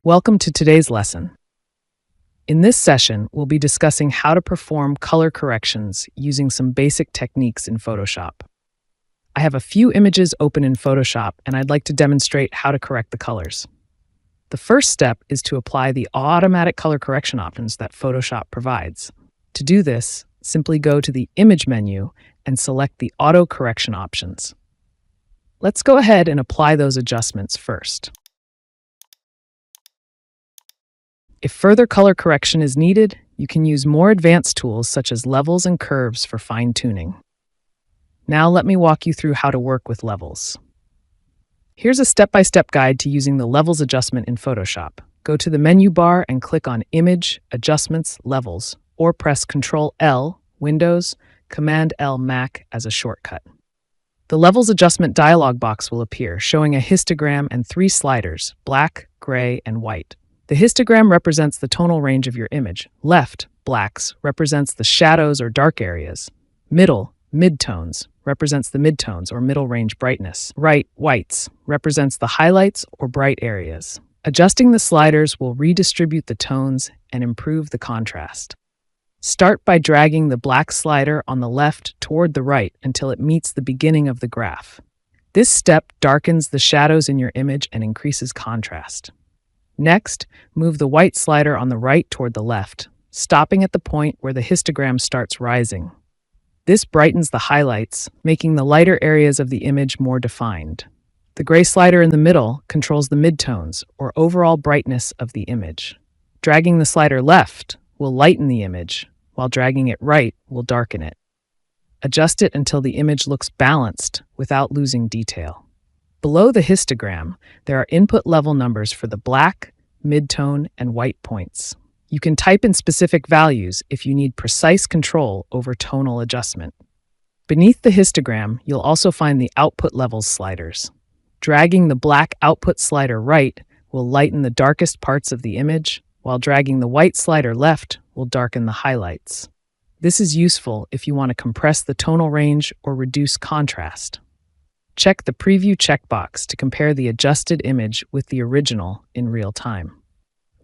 Welcome to today's lesson. In this session, we'll be discussing how to perform color corrections using some basic techniques in Photoshop. I have a few images open in Photoshop, and I'd like to demonstrate how to correct the colors. The first step is to apply the automatic color correction options that Photoshop provides. To do this, simply go to the Image menu and select the Auto Correction options. Let's go ahead and apply those adjustments first. If further color correction is needed, you can use more advanced tools such as levels and curves for fine-tuning. Now let me walk you through how to work with levels. Here's a step-by-step guide to using the levels adjustment in Photoshop. Go to the menu bar and click on Image, Adjustments, Levels, or press Ctrl-L, Windows, Command-L, Mac as a shortcut. The Levels Adjustment dialog box will appear, showing a histogram and 3 sliders, black, gray, and white. The histogram represents the tonal range of your image. Left, blacks, represents the shadows or dark areas. Middle, midtones, represents the midtones or middle range brightness. Right, whites, represents the highlights or bright areas. Adjusting the sliders will redistribute the tones and improve the contrast. Start by dragging the black slider on the left toward the right until it meets the beginning of the graph. This step darkens the shadows in your image and increases contrast. Next, move the white slider on the right toward the left, stopping at the point where the histogram starts rising. This brightens the highlights, making the lighter areas of the image more defined. The gray slider in the middle controls the midtones, or overall brightness of the image. Dragging the slider left will lighten the image, while dragging it right will darken it. Adjust it until the image looks balanced without losing detail. Below the histogram, there are input level numbers for the black, midtone, and white points. You can type in specific values if you need precise control over tonal adjustment. Beneath the histogram, you'll also find the output levels sliders. Dragging the black output slider right will lighten the darkest parts of the image, while dragging the white slider left will darken the highlights. This is useful if you want to compress the tonal range or reduce contrast. Check the Preview checkbox to compare the adjusted image with the original in real time.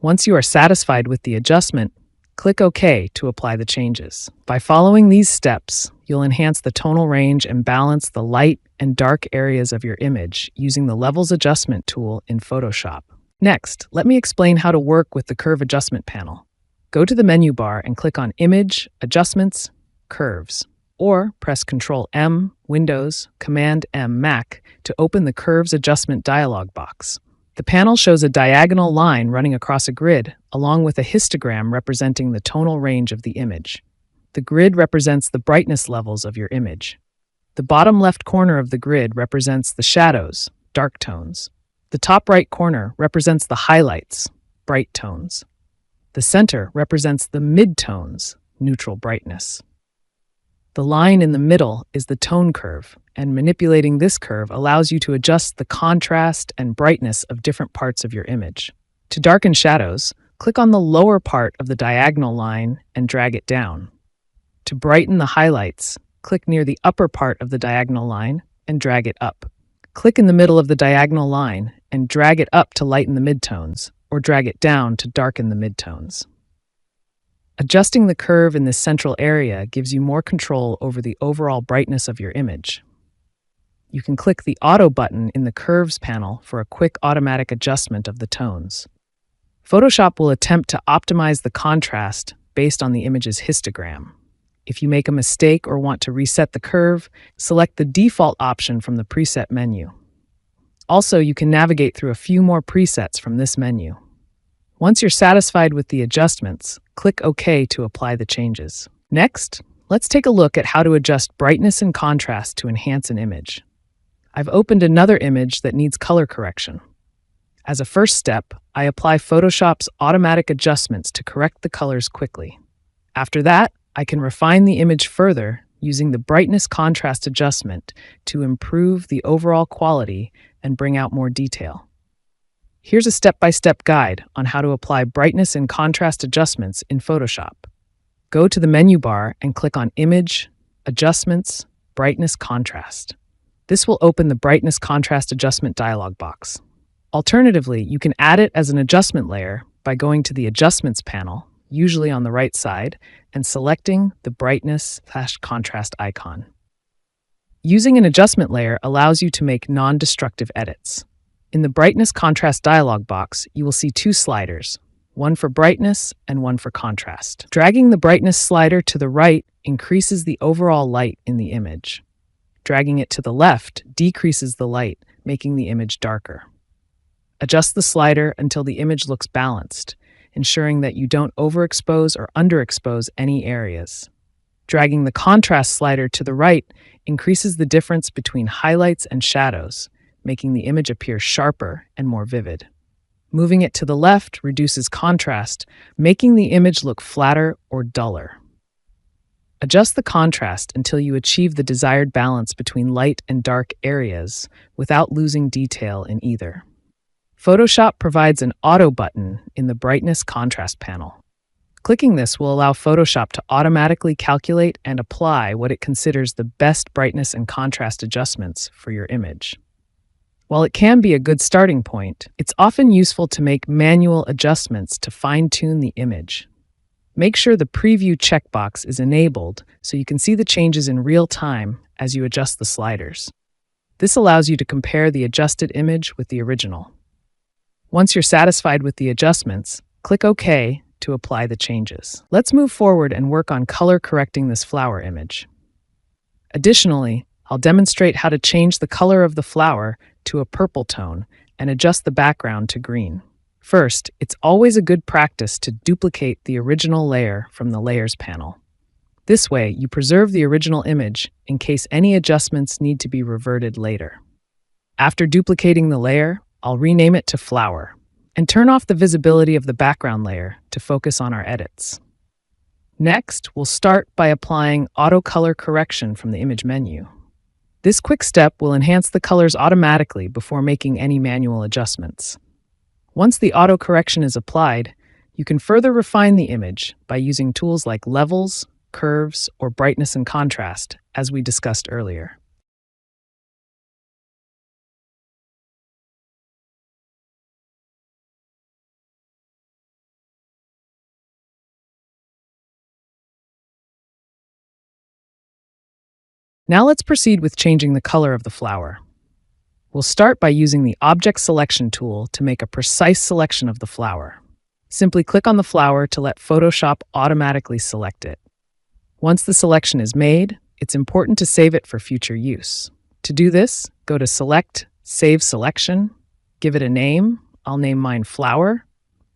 Once you are satisfied with the adjustment, click OK to apply the changes. By following these steps, you'll enhance the tonal range and balance the light and dark areas of your image using the Levels Adjustment tool in Photoshop. Next, let me explain how to work with the Curve Adjustment panel. Go to the menu bar and click on Image, Adjustments, Curves, or press Ctrl-M, Windows, Command-M, Mac to open the Curves Adjustment dialog box. The panel shows a diagonal line running across a grid, along with a histogram representing the tonal range of the image. The grid represents the brightness levels of your image. The bottom left corner of the grid represents the shadows, dark tones. The top right corner represents the highlights, bright tones. The center represents the midtones, neutral brightness. The line in the middle is the tone curve, and manipulating this curve allows you to adjust the contrast and brightness of different parts of your image. To darken shadows, click on the lower part of the diagonal line and drag it down. To brighten the highlights, click near the upper part of the diagonal line and drag it up. Click in the middle of the diagonal line and drag it up to lighten the midtones, or drag it down to darken the midtones. Adjusting the curve in this central area gives you more control over the overall brightness of your image. You can click the Auto button in the Curves panel for a quick automatic adjustment of the tones. Photoshop will attempt to optimize the contrast based on the image's histogram. If you make a mistake or want to reset the curve, select the default option from the preset menu. Also, you can navigate through a few more presets from this menu. Once you're satisfied with the adjustments, click OK to apply the changes. Next, let's take a look at how to adjust brightness and contrast to enhance an image. I've opened another image that needs color correction. As a first step, I apply Photoshop's automatic adjustments to correct the colors quickly. After that, I can refine the image further using the brightness contrast adjustment to improve the overall quality and bring out more detail. Here's a step-by-step guide on how to apply brightness and contrast adjustments in Photoshop. Go to the menu bar and click on Image, Adjustments, Brightness Contrast. This will open the Brightness Contrast Adjustment dialog box. Alternatively, you can add it as an adjustment layer by going to the Adjustments panel, usually on the right side, and selecting the brightness/contrast icon. Using an adjustment layer allows you to make non-destructive edits. In the brightness contrast dialog box, you will see two sliders, one for brightness and one for contrast. Dragging the brightness slider to the right increases the overall light in the image. Dragging it to the left decreases the light, making the image darker. Adjust the slider until the image looks balanced, ensuring that you don't overexpose or underexpose any areas. Dragging the contrast slider to the right increases the difference between highlights and shadows, making the image appear sharper and more vivid. Moving it to the left reduces contrast, making the image look flatter or duller. Adjust the contrast until you achieve the desired balance between light and dark areas without losing detail in either. Photoshop provides an auto button in the brightness contrast panel. Clicking this will allow Photoshop to automatically calculate and apply what it considers the best brightness and contrast adjustments for your image. While it can be a good starting point, it's often useful to make manual adjustments to fine-tune the image. Make sure the Preview checkbox is enabled so you can see the changes in real time as you adjust the sliders. This allows you to compare the adjusted image with the original. Once you're satisfied with the adjustments, click OK to apply the changes. Let's move forward and work on color correcting this flower image. Additionally, I'll demonstrate how to change the color of the flower to a purple tone and adjust the background to green. First, it's always a good practice to duplicate the original layer from the Layers panel. This way, you preserve the original image in case any adjustments need to be reverted later. After duplicating the layer, I'll rename it to Flower and turn off the visibility of the background layer to focus on our edits. Next, we'll start by applying Auto Color Correction from the Image menu. This quick step will enhance the colors automatically before making any manual adjustments. Once the auto correction is applied, you can further refine the image by using tools like levels, curves, or brightness and contrast, as we discussed earlier. Now let's proceed with changing the color of the flower. We'll start by using the Object Selection tool to make a precise selection of the flower. Simply click on the flower to let Photoshop automatically select it. Once the selection is made, it's important to save it for future use. To do this, go to Select, Save Selection, give it a name, I'll name mine Flower,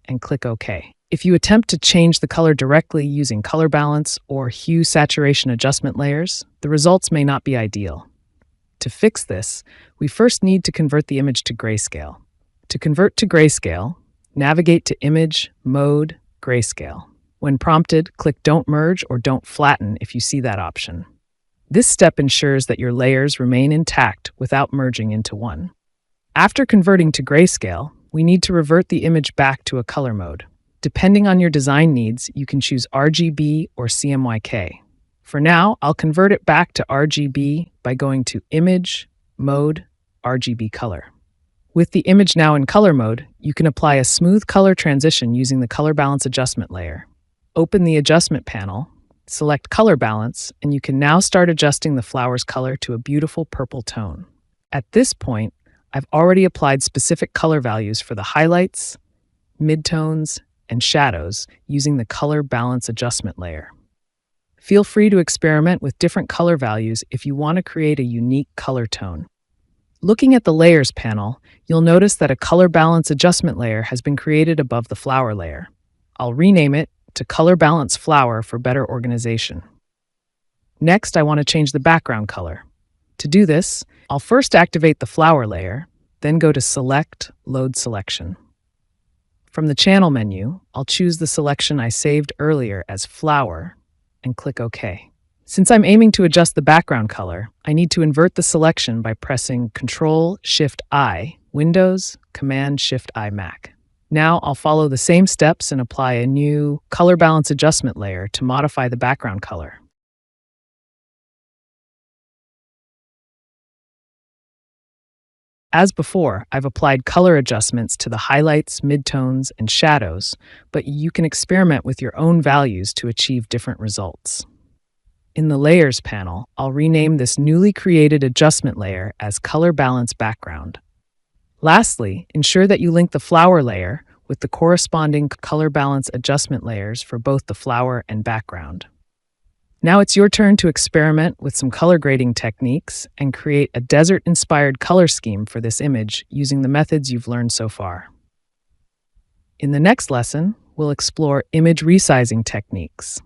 and click OK. If you attempt to change the color directly using color balance or hue saturation adjustment layers, the results may not be ideal. To fix this, we first need to convert the image to grayscale. To convert to grayscale, navigate to Image, Mode, Grayscale. When prompted, click Don't Merge or Don't Flatten if you see that option. This step ensures that your layers remain intact without merging into one. After converting to grayscale, we need to revert the image back to a color mode. Depending on your design needs, you can choose RGB or CMYK. For now, I'll convert it back to RGB by going to Image, Mode, RGB Color. With the image now in color mode, you can apply a smooth color transition using the Color Balance Adjustment layer. Open the Adjustment panel, select Color Balance, and you can now start adjusting the flower's color to a beautiful purple tone. At this point, I've already applied specific color values for the highlights, midtones, and shadows using the Color Balance Adjustment layer. Feel free to experiment with different color values if you want to create a unique color tone. Looking at the Layers panel, you'll notice that a Color Balance Adjustment layer has been created above the flower layer. I'll rename it to Color Balance Flower for better organization. Next, I want to change the background color. To do this, I'll first activate the flower layer, then go to Select, Load Selection. From the Channel menu, I'll choose the selection I saved earlier as Flower and click OK. Since I'm aiming to adjust the background color, I need to invert the selection by pressing Ctrl-Shift-I, Windows, Command-Shift-I, Mac. Now I'll follow the same steps and apply a new Color Balance Adjustment layer to modify the background color. As before, I've applied color adjustments to the highlights, midtones, and shadows, but you can experiment with your own values to achieve different results. In the Layers panel, I'll rename this newly created adjustment layer as Color Balance Background. Lastly, ensure that you link the flower layer with the corresponding color balance adjustment layers for both the flower and background. Now it's your turn to experiment with some color grading techniques and create a desert-inspired color scheme for this image using the methods you've learned so far. In the next lesson, we'll explore image resizing techniques.